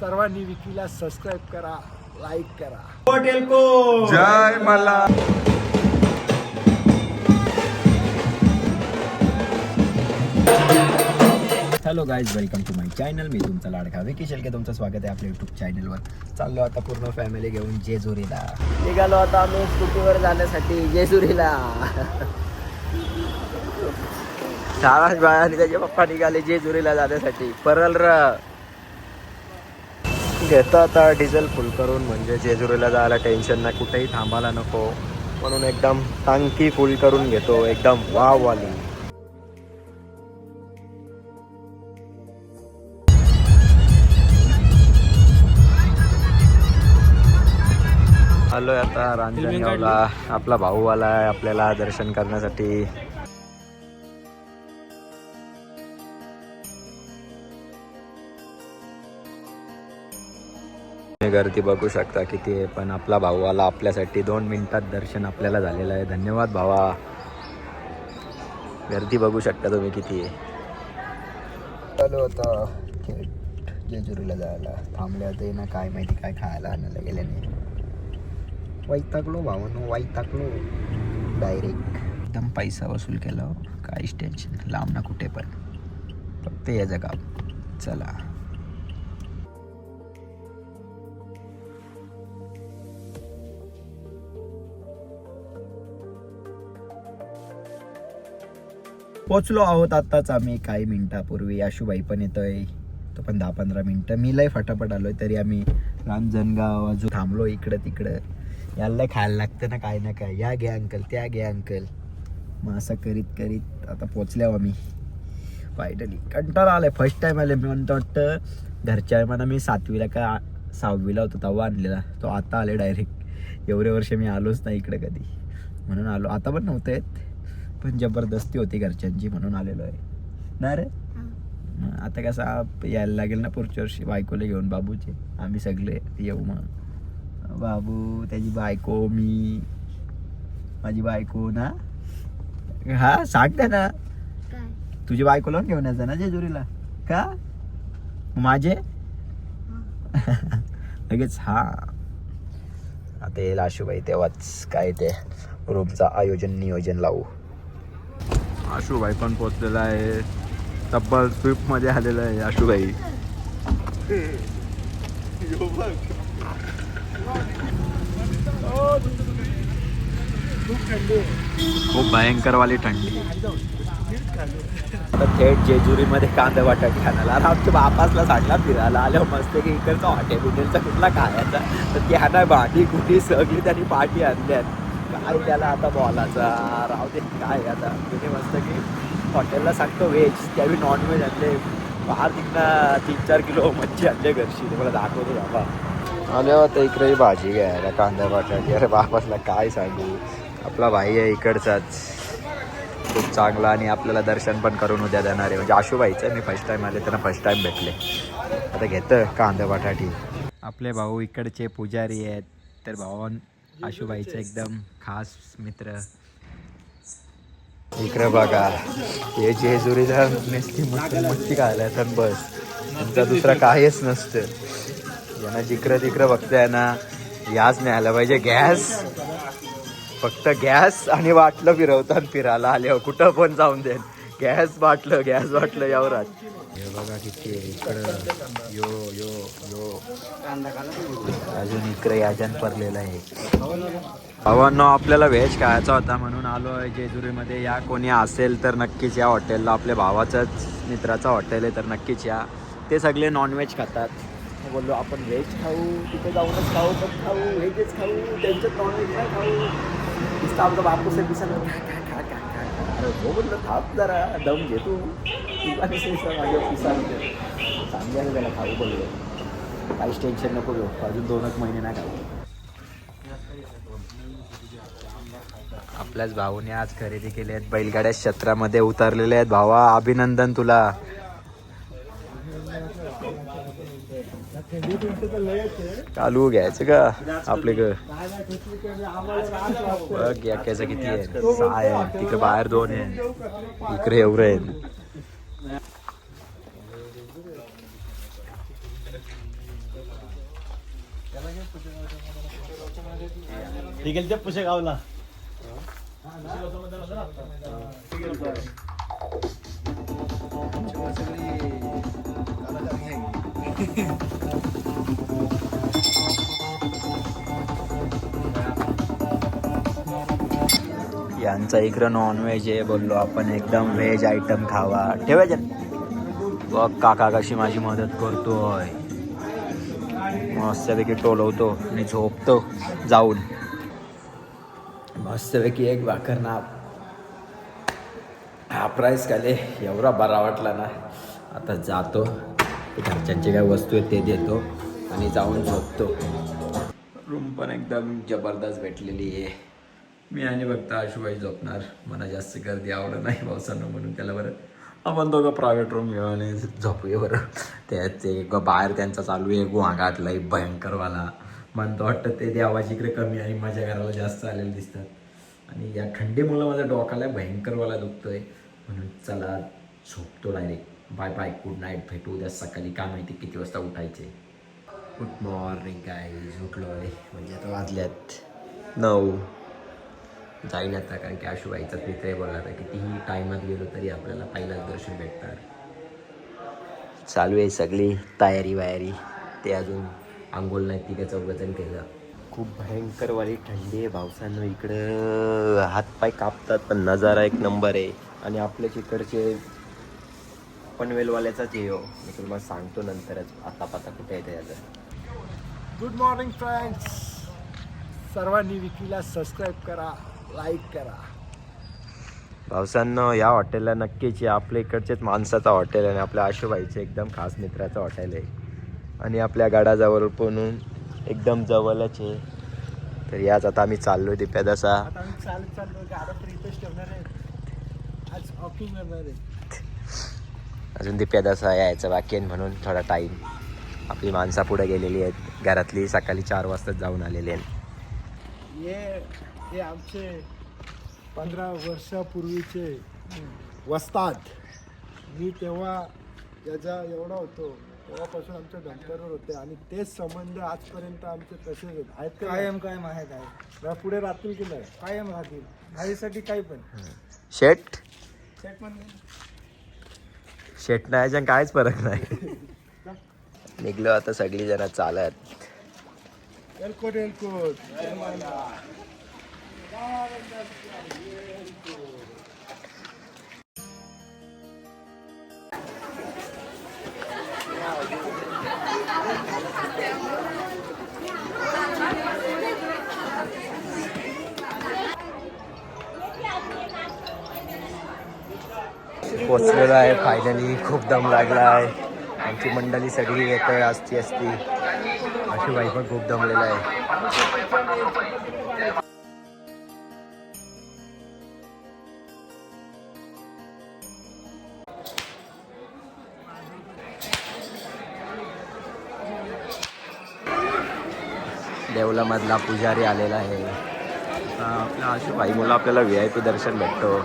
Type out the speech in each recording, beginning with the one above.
सर्वांनी विकीला सबस्क्राईब करा, लाईक करा. हॉटेल को जय मला. Hello guys, welcome to my channel. मी तुमचा लाडका विकी शेळके. तुमचं स्वागत आहे आपल्या यूट्यूब चॅनलवर. चाललो आता पूर्ण फॅमिली घेऊन जेजुरीला. निघालो आता आम्ही स्कूटीवर जाण्यासाठी जेजुरीला. साराश बाय आणि त्याचे पप्पा निघाले जेजुरीला जाण्यासाठी. परल घेतो आता डिझेल फुल करून, म्हणजे जेजुरीला जायला टेन्शन नाही, कुठेही थांबायला नको म्हणून एकदम टांकी फुल करून घेतो, एकदम वाववाली. आलोय आता रांजणगावला. आपला भाऊ आलाय आपल्याला दर्शन करण्यासाठी. गर्दी बघू शकता किती आहे, पण आपला भाऊ आला आपल्यासाठी. 2 मिनिटात दर्शन आपल्याला झालेलं आहे. धन्यवाद भावा. गर्दी बघू शकता तुम्ही किती आहे. चालू होता जेजुरीला जायला. थांबल्या ते ना काय माहिती काय खायला आणायला गेले नाही. वैतागलो भावानो, वैतागलो डायरेक्ट. एकदम पैसा वसूल केला, काहीच टेन्शन. लांब ना कुठे पण, फक्त या जगा. चला पोचलो आहोत आत्ताच आम्ही काही मिनिटापूर्वी. आशुबाई पण येतोय, तो पण 10-15 मिनिटं. मी लय फटाफट आलोय तरी आम्ही रांजणगाव अजून थांबलो इकडं तिकडं. याला खायला लागतं ना काय ना काय. या घ्या अंकल, त्या घ्या अंकल. मग असं करीत करीत आता पोचल्यावर आम्ही फायनली. कंटाळा आलाय. फर्स्ट टाइम आले. मी म्हणतो वाटतं घरच्या म्हणा मी 7वीला का 6वीला होतो तेव्हा आणलेला, तो आता आले डायरेक्ट. एवढे वर्ष मी आलोच नाही इकडे कधी, म्हणून आलो. आता पण नव्हते येत, पण जबरदस्ती होती घरच्यांची म्हणून आलेलो आहे ना रे. आता कसं यायला लागेल ना पुढच्या वर्षी बायकोला घेऊन, बाबूचे आम्ही सगळे येऊ. मग बाबू, त्याची बायको, मी, माझी बायको ना. हा सांगते ना, तुझी बायको लावून घेऊन यायचं ना जेजुरीला का माझे. लगेच हा आता येईल आशुबाई, तेव्हाच काय ते रूमचं आयोजन नियोजन लावू. आशुबाई पण पोचलेला आहे. तब्बल स्विफ्ट मध्ये आलेला आहे आशुबाई. खूप भयंकर वाली थंडी. थेट जेजुरीमध्ये कांदा बटाटे खाण्याला. आणि आमच्या बापासला सांगला फिरायला आल्यावर मस्त की इकडचा हॉटेल बिटेलचा कुठला खायचा, तर त्या ना भांडी कुठे सगळी त्यांनी पाठी आणल्यात. काय त्याला आता बोलायचा, राहू दे. काय आता तुम्ही मस्त की हॉटेलला सांगतो व्हेज, त्यावेळी नॉनव्हेज आणले. बाहेर तिकडं 3-4 किलो मच्छी आणले घरची. मला दाखवतो बाबा. आल्यावर तर इकडे भाजी घ्यायला कांदा बटाटे. अरे बापासला काय सांगू, आपला भाई आहे इकडचाच, खूप चांगला. आणि आपल्याला दर्शन पण करून उद्या देणार आहे. म्हणजे आशुबाईचं मी फर्स्ट टाईम आले, त्यांना फर्स्ट टाईम भेटले. आता घेतं कांदा बटाटी. आपले भाऊ इकडचे पुजारी आहेत, तर भाऊ आशुबाईचं एकदम खास मित्र. इकडे बघा, हे जेजुरीला नुसती मच्छी खायला तर बस, त्यांचा दुसरा काहीच नसतं. यांना जिकडं तिकडं बघताय ना, याच न्यायला पाहिजे गॅस. फक्त गॅस आणि बाटलं फिरवतात फिरायला आल्यावर. कुठं पण जाऊन देन गॅस बाटलं यावरात. हे बघा किती इकडं यो यो यो अजून इकडे याजन पडलेलं आहे. भावांनो, आपल्याला व्हेज खायचा होता म्हणून आलो आहे जेजुरीमध्ये. या कोणी असेल तर नक्कीच या हॉटेलला. आपल्या भावाचाच मित्राचा हॉटेल आहे, तर नक्कीच या. ते सगळे नॉनव्हेज खातात. बोललो आपण व्हेज खाऊ, तिथे जाऊनच खाऊ, पण खाऊ व्हेजच खाऊ, त्यांच्यात नॉनव्हेज नाही खाऊ. दिसतं आमचा बापू सर दिसत खा. अरे हो बोललो, थांब जरा, दम घेतो. तुला माझ्या पिसा सांगायला त्याला खाऊ बोललो. काहीच टेन्शन नको घेऊ, अजून 2 महिने नाही खाऊ. आपल्याच भाऊने आज खरेदी केली आहेत. बैलगाड्या क्षेत्रामध्ये उतरलेले आहेत. भावा अभिनंदन तुला. चालू घ्यायचं का आपले ग. बघ याक्याचं किती आहे, 6 आहे. तिकडे बाहेर 2 आहे, इकडे एवढं आहे. ठीक आहे ते पुशेगावला यांचा इकडं नॉनव्हेज आहे. बोललो आपण एकदम व्हेज आयटम खावा. ठेवायचे बघ काका कशी माझी मदत करतोय. मस्तपैकी टोलवतो आणि झोपतो जाऊन. मस्तपैकी एक भाकर ना हा प्राईस खाले एवढा बरा वाटला ना. आता जातो घरच्यांचे काय वस्तू आहेत ते देतो आणि जाऊन झोपतो. रूम पण एकदम जबरदस्त भेटलेली आहे. मी आणि फक्त आशुबाई झोपणार. मला जास्त गर्दी आवडत नाही पावसानं म्हणून त्याला बरं आपण दोघं प्रायव्हेट रूम घेऊ आणि झोपूया बरं. ते बाहेर त्यांचा चालू आहे गुहागाटला भयंकरवाला. मला तर वाटतं ते देवाची इकडे कमी आणि माझ्या घराला जास्त आलेले दिसतात. आणि या थंडीमुळं माझ्या डोक्याला भयंकरवाला दुखतोय. म्हणून चला झोपतो direct. Bye bye good night. भेटू उद्या सकाळी. काय माहिती किती वाजता उठायचे. Good morning guys. उठलो आहे म्हणजे आता वाजल्यात 9. जाईल आता कारण की आशुबाईचाच मित्र बोलला होता कितीही टायमात गेलो तरी आपल्याला पहिलाच दर्शन भेटणार. चालू आहे सगळी तयारी वायारी. ते अजून आंघोळ नाही ती काय चौघजण केलं. खूप भयंकरवाली थंडी आहे पावसानं. इकडं हातपाय कापतात पण नजारा एक नंबर आहे. आणि आपल्याच इकडचे पनवेलवाल्याचाच हे हो. मी तुम्हाला सांगतो नंतरच. आता कुठे येते याचं. Good morning friends. सर्वांनी विकीला सबस्क्राईब करा, लाईक करा. पावसानं या हॉटेलला नक्कीच या. आपल्या इकडचेच माणसाचं हॉटेल आहे आणि आपल्या आशुबाईचं एकदम खास मित्राचं हॉटेल आहे. आणि आपल्या गडाजवळ पण एकदम जवळच आहे. तर याच आता आम्ही चाललो दिप्यादासा. आता आम्ही चाललो गाड्या तर इथेच ठेवणार आहे. आज वॉकिंग करणार आहे. अजून दिप्यादासा यायचं बाकी आहे म्हणून थोडा टाईम. आपली माणसा पुढे गेलेली आहेत. घरातली सकाळी 4 वाजता जाऊन आलेली आहेत. हे आमचे 15 वर्षापूर्वीचे वस्ताद. मी तेव्हा त्याचा एवढा होतो तेव्हापासून आमच्या डंपरवर होते आणि तेच संबंध आजपर्यंत आमचे तसेच आहेत. कायम आहेत आहे. पुढे राहतील की नाही कायम राहतील. भाईसाठी काही पण. शेट पण शेट नाही काहीच फरक नाही. निघलो आता सगळी जण चालत. एलकोट एलकोट. पोचलेलो आहे फायनली. खूप दम लागला आहे. आमची मंडळी सगळी येत आहे असती. आशुबाई पण खूप दमलेला आहे. देवलामधला पुजारी आलेला आहे. आपल्या आशुबाई मुलं आपल्याला VIP दर्शन भेटतो.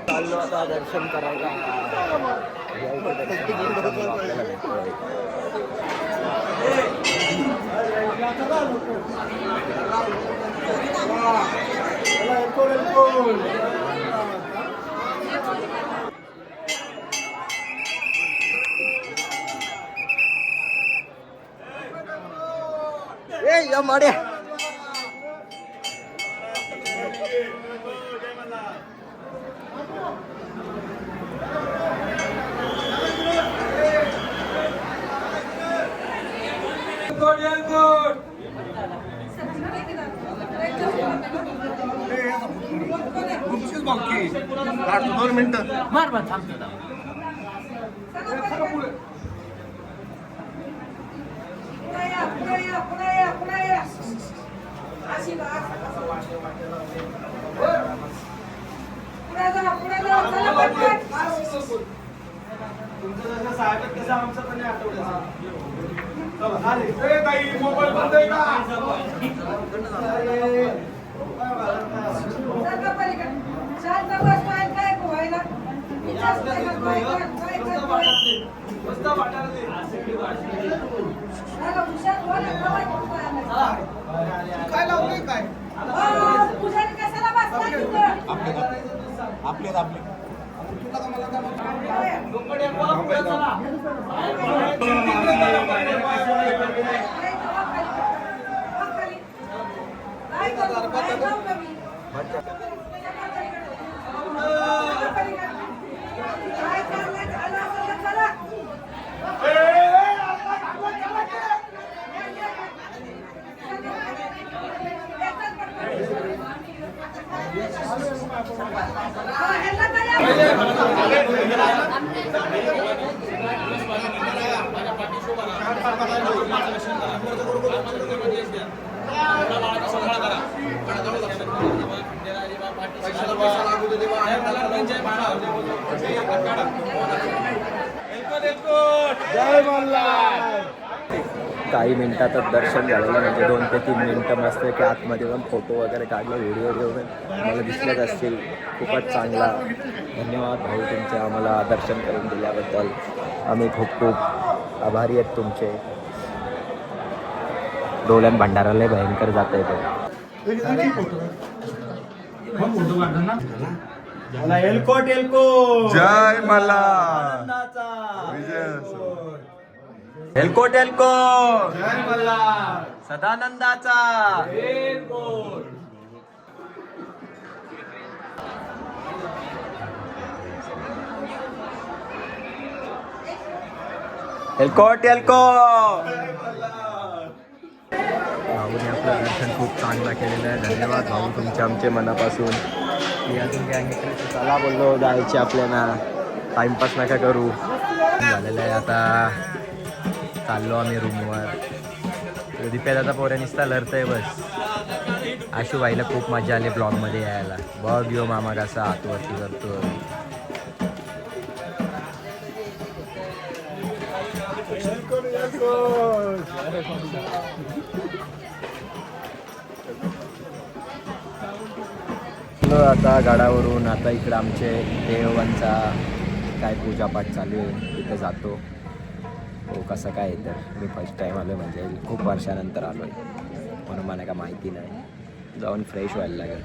चाललो आता दर्शन करायला. आपल्याला भेटतोय. या माड्या दोन मिनिटं मार थांबतो. मोबाईल बंद आहे का? जय मल्हार. काही मिनिटातच दर्शन झालेलं म्हणजे 2 ते 3 मिनिटं मस्त की आतमध्ये पण फोटो वगैरे काढले, व्हिडिओ घेऊन मला दिसलेच असतील. खूपच चांगला. धन्यवाद भाऊ तुमचे आम्हाला दर्शन करून दिल्याबद्दल. आम्ही खूप खूप आभारी आहेत तुमचे. डोळ्यान भंडाराला भयंकर जात आहे एलकोट एलकोट जय मल्हार. एलकोट एलकोट जय मल्हार सदानंदाचा. एलकोट एलकोट. भाऊने आपलं दर्शन खूप चांगलं केलेलं आहे. धन्यवाद भाऊ तुमचे आमचे मनापासून. मी अजून गँग चला बोललो जायचे आपल्याला, टाइमपास नका करू. झालेलं आहे आता. चाललो आम्ही रूमवर. दिप्या दादा पोऱ्या निसता लढतंय बस. आशूबाईला खूप मजा आली ब्लॉगमध्ये यायला. बघ यो मामा कसा हातवरती करतो. आता गडावरून आता इकडं आमचे देवांचा काय पूजापाठ चालू आहे, तिथे जातो. हो कसं काय तर मी फर्स्ट टाईम आलो म्हणजे खूप वर्षानंतर आलो आहे म्हणून मला काय माहिती नाही. जाऊन फ्रेश व्हायला लागेल.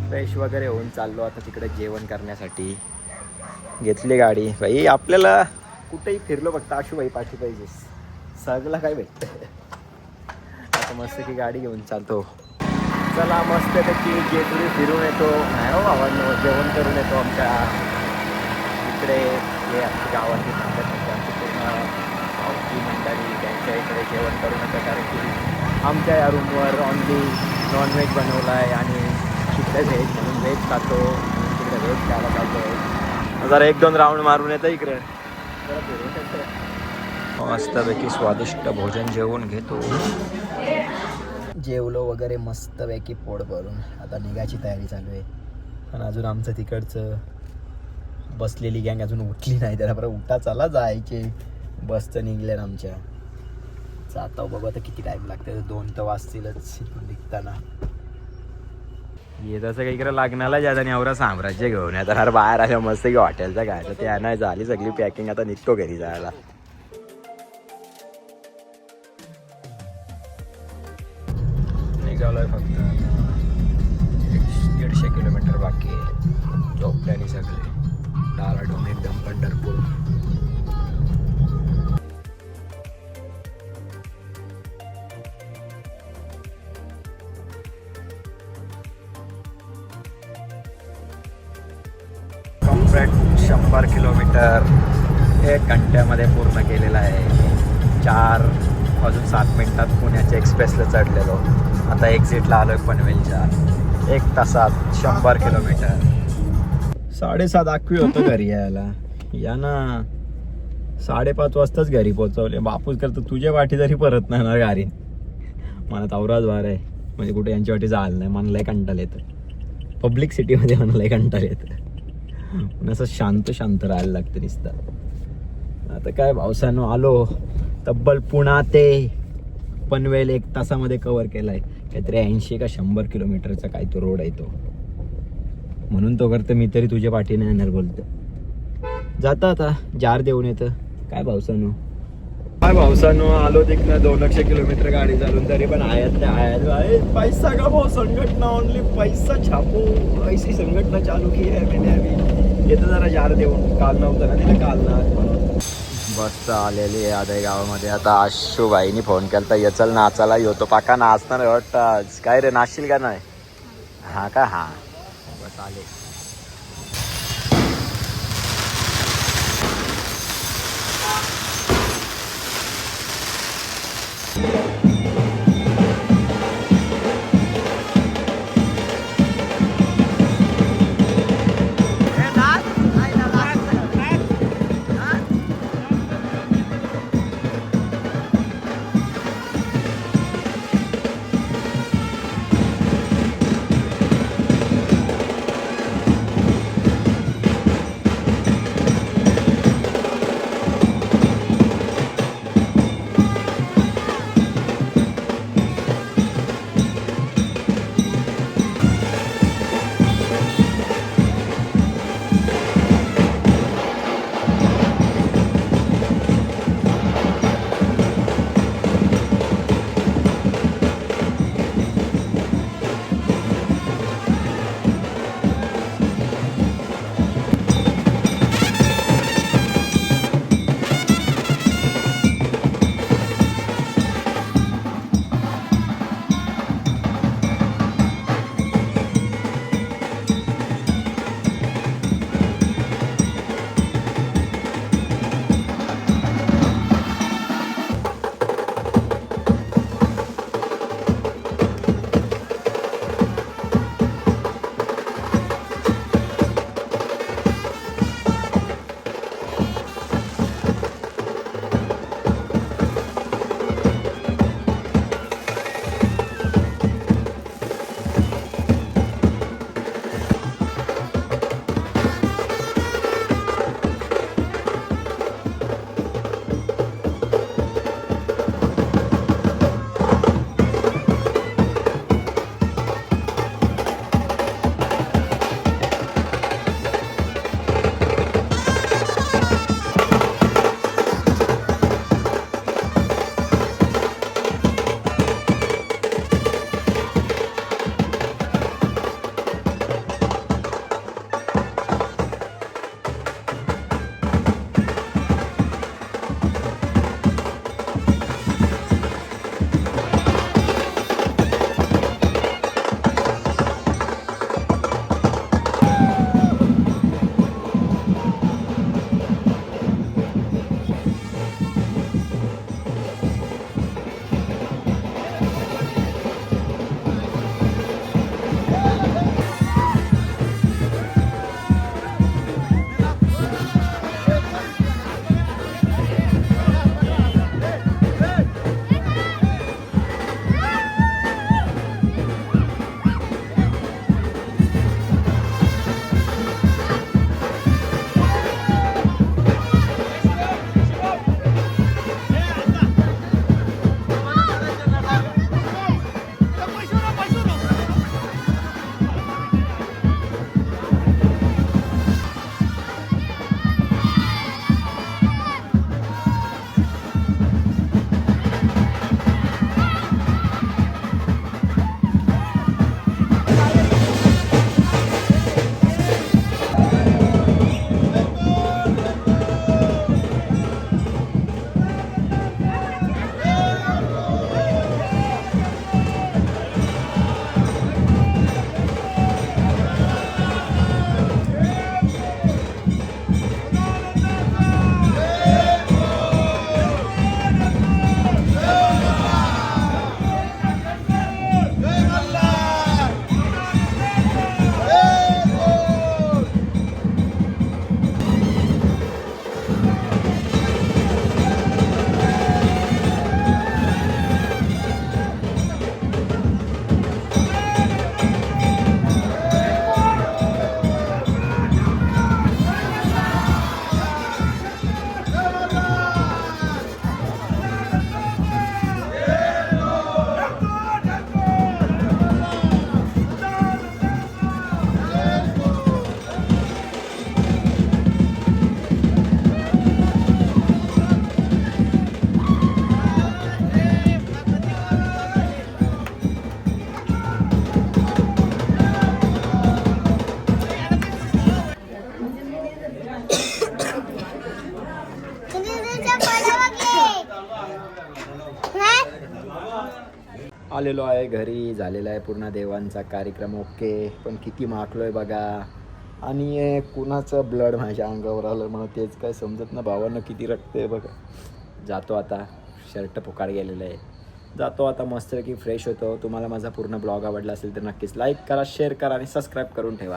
फ्रेश वगैरे होऊन चाललो आता तिकडे जेवण करण्यासाठी. घेतली गाडी भाई. आपल्याला कुठेही फिरलो फक्त आशूबाई पाठी पाहिजे, सगळं काय भेटतं. आता मस्त की गाडी घेऊन चालतो. चला मस्त त्याची जेजुरी फिरून येतो. नाही हो भावांनो, जेवण करून येतो. आमच्या इकडे हे आमच्या गावातली सांगत म्हणजे आमची पूर्ण भावकी मंडळी त्यांच्या इकडे जेवण करून येतं. कारण की आमच्या या रूमवर ऑनली नॉनव्हेज बनवलं आहे आणि तिकडे व्हेज म्हणून व्हेज खातो. तिकडे व्हेज खायला चालतो आहे. जरा 1-2 राऊंड मारून येतं इकडे. जरा फिरून येतं. मस्तपैकी स्वादिष्ट भोजन जेवून घेतो. जेवलो वगैरे मस्तपैकी पोट भरून आता निघायची तयारी चालू आहे. पण अजून आमचं तिकडचं बसलेली गँग अजून उठली नाही. त्याला बरं उठा चला जायचे. बसचं निघले आमच्या. जाता बघू आता किती टाइम लागते, 2 तर वाजतीलच इथून निघताना. येत असं काही इकडे लग्नाला जात आणि एवढं साम्राज्य घेऊन येतात. अरे बाहेर आल्या मस्त की हॉटेलचं काय तर ते नाही झाली सगळी पॅकिंग, आता निघतो घरी जायला. निघालोय फक्त 150 किलोमीटर बाकी आहे. झोपल्याने सगळे डाराडोन एकदम पंढरपूर. कम्प्लीट 100 किलोमीटर 1 घंट्यामध्ये पूर्ण केलेला आहे. 4 वाजून 7 मिनिटात पुण्याच्या एक्सप्रेसला चढलेलो. आता एक्झिटला आलोय पनवेलच्या. 1 तासात 100 किलोमीटर. 7:30 आखवी होतं घरी यायला. या ना 5:30 वाजताच घरी पोहोचवले. बापूस करतो तुझ्या वाटी जरी परत नाही ना गाडी. मला तावराच वार आहे, म्हणजे कुठे यांच्या वाटी जायला नाही. मनालाही कंटाळ येतं पब्लिक सिटीमध्ये, मनालाही कंटाळ येतं. पण असं शांत शांत राहायला लागतं नुसतं. आता काय पावसानं आलो. तब्बल पुणा ते पनवेल 1 तासामध्ये कव्हर केलाय. काहीतरी 80 का 100 किलोमीटरचा काय तो रोड आहे तो. म्हणून तो करतं मी तरी तुझ्या पाठीने येणार बोलतो. जाता आता जार देऊन येतं. काय पावसानं आलो तिकडनं 200 किलोमीटर गाडी चालून, तरी पण आयात पैसा का भाऊ संघटना ओनली पैसा छापू ऐसी संघटना चालू की आहे मैंने अभी. येतं जरा जार देऊन. काल नव्हतं ना तिला, काल ना बस आलेली आहे आदय गावामध्ये. आता आशूबाईनी फोन केला तर चल नाचायला येतो. पाका नाचणार आहे वाटतं. काय रे नाचशील का नाही? हा का? हा बस आले. आलेलो आहे घरी, झालेला आहे पूर्ण देवांचा कार्यक्रम ओके. पण किती माखलोय बघा. आणि कुणाचं ब्लड माझ्या अंगावर आलं म्हणून तेच काय समजत ना. भावांना किती रक्त आहे बघा. जातो आता, शर्ट फुकाड गेलेलं आहे. जातो आता मस्तपैकी फ्रेश होतो. तुम्हाला माझा पूर्ण ब्लॉग आवडला असेल तर नक्कीच लाईक करा, शेअर करा आणि सबस्क्राईब करून ठेवा.